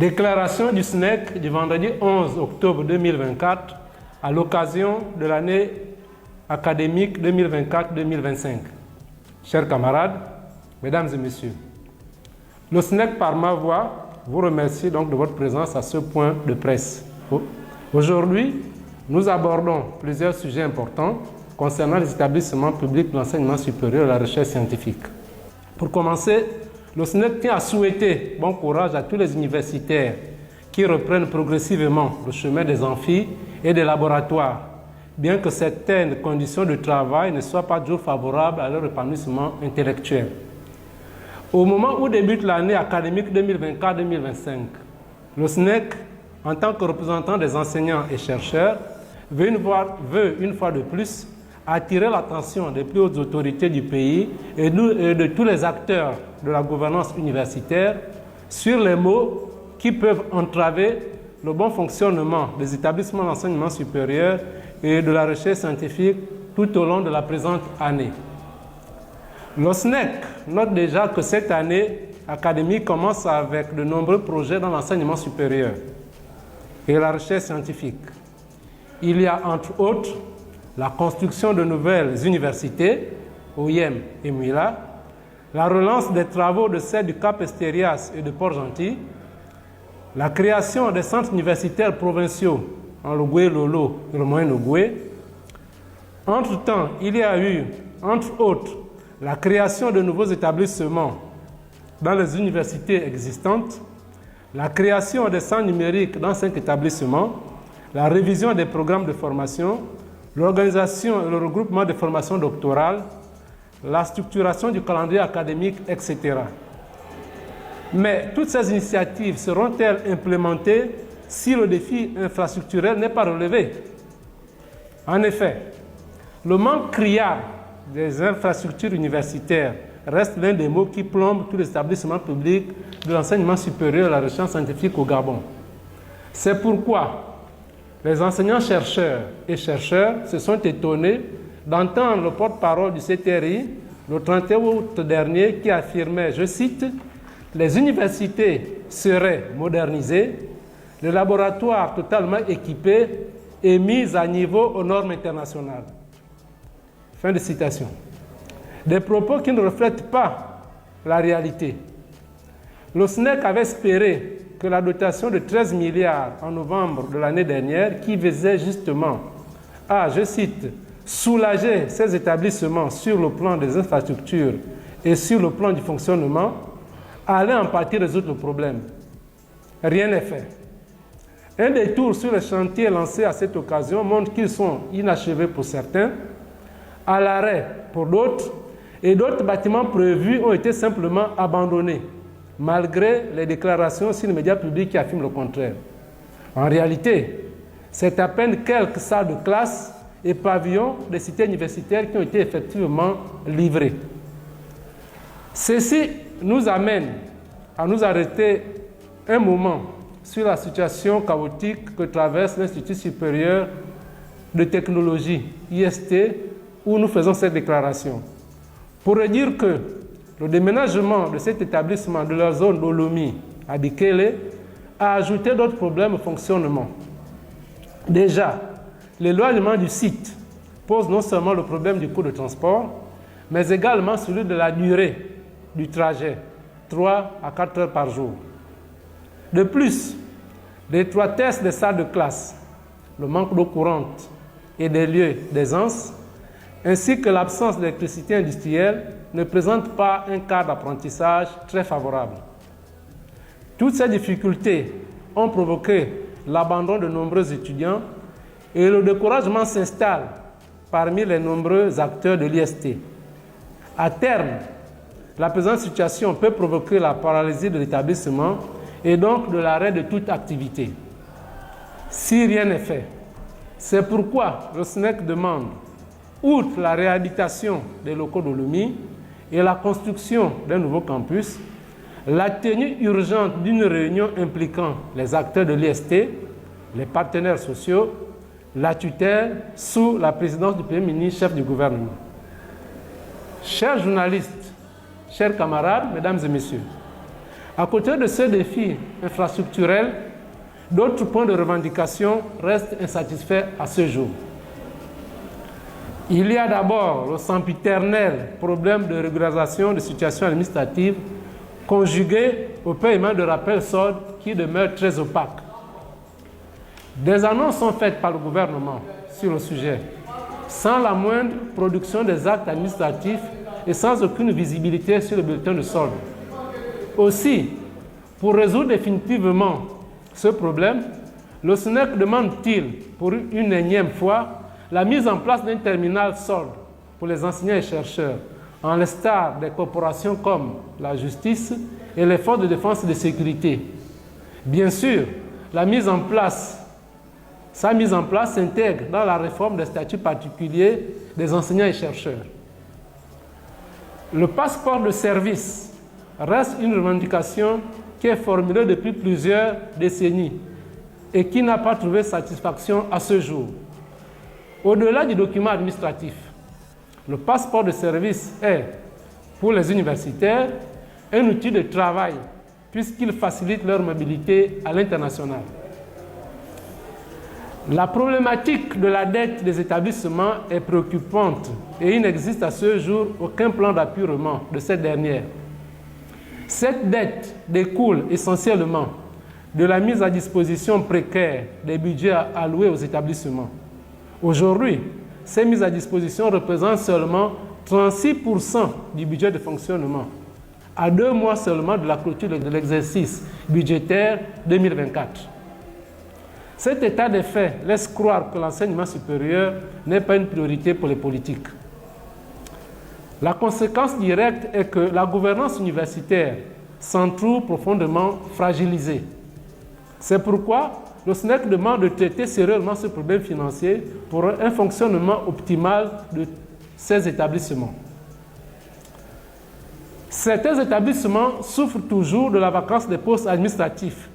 Déclaration du SNEC du vendredi 11 octobre 2024 à l'occasion de l'année académique 2024-2025. Chers camarades, mesdames et messieurs, le SNEC par ma voix vous remercie donc de votre présence à ce point de presse. Aujourd'hui, nous abordons plusieurs sujets importants concernant les établissements publics de l'enseignement supérieur et de la recherche scientifique. Pour commencer, le SNEC tient à souhaiter bon courage à tous les universitaires qui reprennent progressivement le chemin des amphis et des laboratoires, bien que certaines conditions de travail ne soient pas toujours favorables à leur épanouissement intellectuel. Au moment où débute l'année académique 2024-2025, le SNEC, en tant que représentant des enseignants et chercheurs, veut une fois de plus attirer l'attention des plus hautes autorités du pays et de tous les acteurs de la gouvernance universitaire sur les maux qui peuvent entraver le bon fonctionnement des établissements d'enseignement supérieur et de la recherche scientifique tout au long de la présente année. Le SNEC note déjà que cette année académique commence avec de nombreux projets dans l'enseignement supérieur et la recherche scientifique. Il y a entre autres la construction de nouvelles universités, OIM et MUILA, la relance des travaux de celles du Cap Esterias et de Port-Gentil, la création des centres universitaires provinciaux en Logoué, Lolo et le Moyen-Logoué. Entre-temps, il y a eu, entre autres, la création de nouveaux établissements dans les universités existantes, la création des centres numériques dans 5 établissements, la révision des programmes de formation, l'organisation et le regroupement des formations doctorales, la structuration du calendrier académique, etc. Mais toutes ces initiatives seront-elles implémentées si le défi infrastructurel n'est pas relevé? En effet, le manque criard des infrastructures universitaires reste l'un des maux qui plombent tous les établissements publics de l'enseignement supérieur et de la recherche scientifique au Gabon. C'est pourquoi les enseignants-chercheurs et chercheurs se sont étonnés d'entendre le porte-parole du CTRI le 31 août dernier qui affirmait, je cite, « Les universités seraient modernisées, les laboratoires totalement équipés et mis à niveau aux normes internationales. » Fin de citation. Des propos qui ne reflètent pas la réalité. Le SNEC avait espéré que la dotation de 13 milliards en novembre de l'année dernière, qui visait justement à, je cite, soulager ces établissements sur le plan des infrastructures et sur le plan du fonctionnement, allait en partie résoudre le problème. Rien n'est fait. Un détour sur les chantiers lancés à cette occasion montre qu'ils sont inachevés pour certains, à l'arrêt pour d'autres, et d'autres bâtiments prévus ont été simplement abandonnés, malgré les déclarations sur les médias publics qui affirment le contraire. En réalité, c'est à peine quelques salles de classe et pavillons des cités universitaires qui ont été effectivement livrés. Ceci nous amène à nous arrêter un moment sur la situation chaotique que traverse l'Institut supérieur de technologie, IST, où nous faisons cette déclaration. Pour dire que le déménagement de cet établissement de la zone d'Olomi à Bikele a ajouté d'autres problèmes au fonctionnement. Déjà, l'éloignement du site pose non seulement le problème du coût de transport, mais également celui de la durée du trajet, 3 à 4 heures par jour. De plus, l'étroitesse des salles de classe, le manque d'eau courante et des lieux d'aisance, ainsi que l'absence d'électricité industrielle ne présentent pas un cadre d'apprentissage très favorable. Toutes ces difficultés ont provoqué l'abandon de nombreux étudiants et le découragement s'installe parmi les nombreux acteurs de l'IST. À terme, la présente situation peut provoquer la paralysie de l'établissement et donc de l'arrêt de toute activité. Si rien n'est fait, c'est pourquoi le SNEC demande, outre la réhabilitation des locaux d'Olomi et la construction d'un nouveau campus, la tenue urgente d'une réunion impliquant les acteurs de l'IST, les partenaires sociaux, la tutelle sous la présidence du Premier ministre, chef du gouvernement. Chers journalistes, chers camarades, mesdames et messieurs, À côté de ces défis infrastructurels, d'autres points de revendication restent insatisfaits à ce jour. Il y a d'abord le sempiternel problème de régularisation de situations administratives conjugué au paiement de rappels soldes qui demeure très opaque. Des annonces sont faites par le gouvernement sur le sujet, sans la moindre production des actes administratifs et sans aucune visibilité sur le bulletin de solde. Aussi, pour résoudre définitivement ce problème, le SNEC demande-t-il pour une énième fois la mise en place d'un terminal solde pour les enseignants et chercheurs, en l'instar des corporations comme la justice et les forces de défense et de sécurité. Bien sûr, sa mise en place s'intègre dans la réforme des statuts particuliers des enseignants et chercheurs. Le passeport de service reste une revendication qui est formulée depuis plusieurs décennies et qui n'a pas trouvé satisfaction à ce jour. Au-delà du document administratif, le passeport de service est, pour les universitaires, un outil de travail puisqu'il facilite leur mobilité à l'international. La problématique de la dette des établissements est préoccupante et il n'existe à ce jour aucun plan d'appurement de cette dernière. Cette dette découle essentiellement de la mise à disposition précaire des budgets alloués aux établissements. Aujourd'hui, ces mises à disposition représentent seulement 36% du budget de fonctionnement, à 2 mois seulement de la clôture de l'exercice budgétaire 2024. Cet état des faits laisse croire que l'enseignement supérieur n'est pas une priorité pour les politiques. La conséquence directe est que la gouvernance universitaire s'en trouve profondément fragilisée. C'est pourquoi le SNEC demande de traiter sérieusement ce problème financier pour un fonctionnement optimal de ces établissements. Certains établissements souffrent toujours de la vacance des postes administratifs.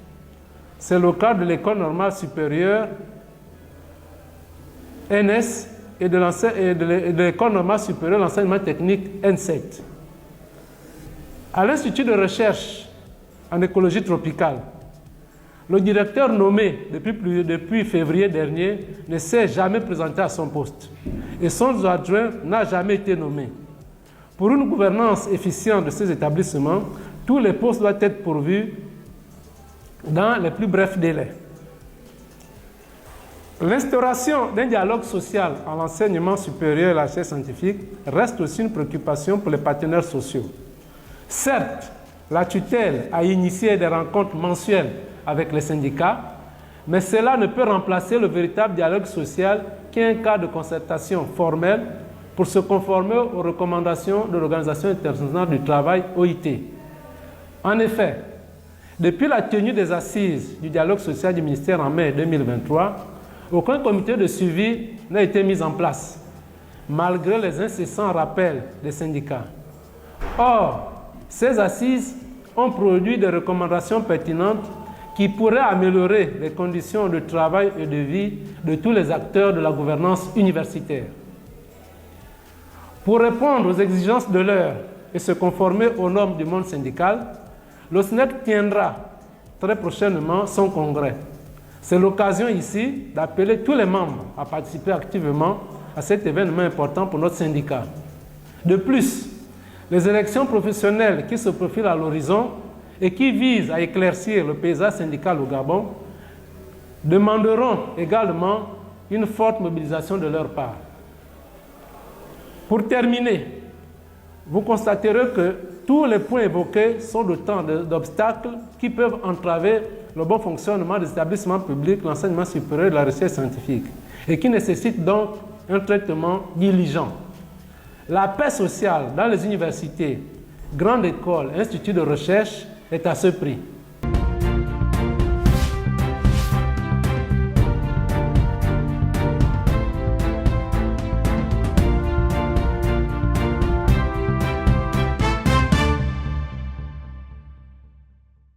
C'est le cas de l'École normale supérieure NS et de l'École normale supérieure de l'enseignement technique N7. À l'Institut de recherche en écologie tropicale, le directeur nommé depuis février dernier ne s'est jamais présenté à son poste et son adjoint n'a jamais été nommé. Pour une gouvernance efficiente de ces établissements, tous les postes doivent être pourvus dans les plus brefs délais. L'instauration d'un dialogue social en l'enseignement supérieur et la recherche scientifique reste aussi une préoccupation pour les partenaires sociaux. Certes, la tutelle a initié des rencontres mensuelles avec les syndicats, mais cela ne peut remplacer le véritable dialogue social qui est un cadre de concertation formelle pour se conformer aux recommandations de l'Organisation internationale du travail, OIT. En effet, depuis la tenue des assises du dialogue social du ministère en mai 2023, aucun comité de suivi n'a été mis en place, malgré les incessants rappels des syndicats. Or, ces assises ont produit des recommandations pertinentes qui pourraient améliorer les conditions de travail et de vie de tous les acteurs de la gouvernance universitaire. Pour répondre aux exigences de l'heure et se conformer aux normes du monde syndical, le SNEC tiendra très prochainement son congrès. C'est l'occasion ici d'appeler tous les membres à participer activement à cet événement important pour notre syndicat. De plus, les élections professionnelles qui se profilent à l'horizon et qui visent à éclaircir le paysage syndical au Gabon demanderont également une forte mobilisation de leur part. Pour terminer, vous constaterez que tous les points évoqués sont autant d'obstacles qui peuvent entraver le bon fonctionnement des établissements publics, l'enseignement supérieur et la recherche scientifique, et qui nécessitent donc un traitement diligent. La paix sociale dans les universités, grandes écoles, instituts de recherche est à ce prix.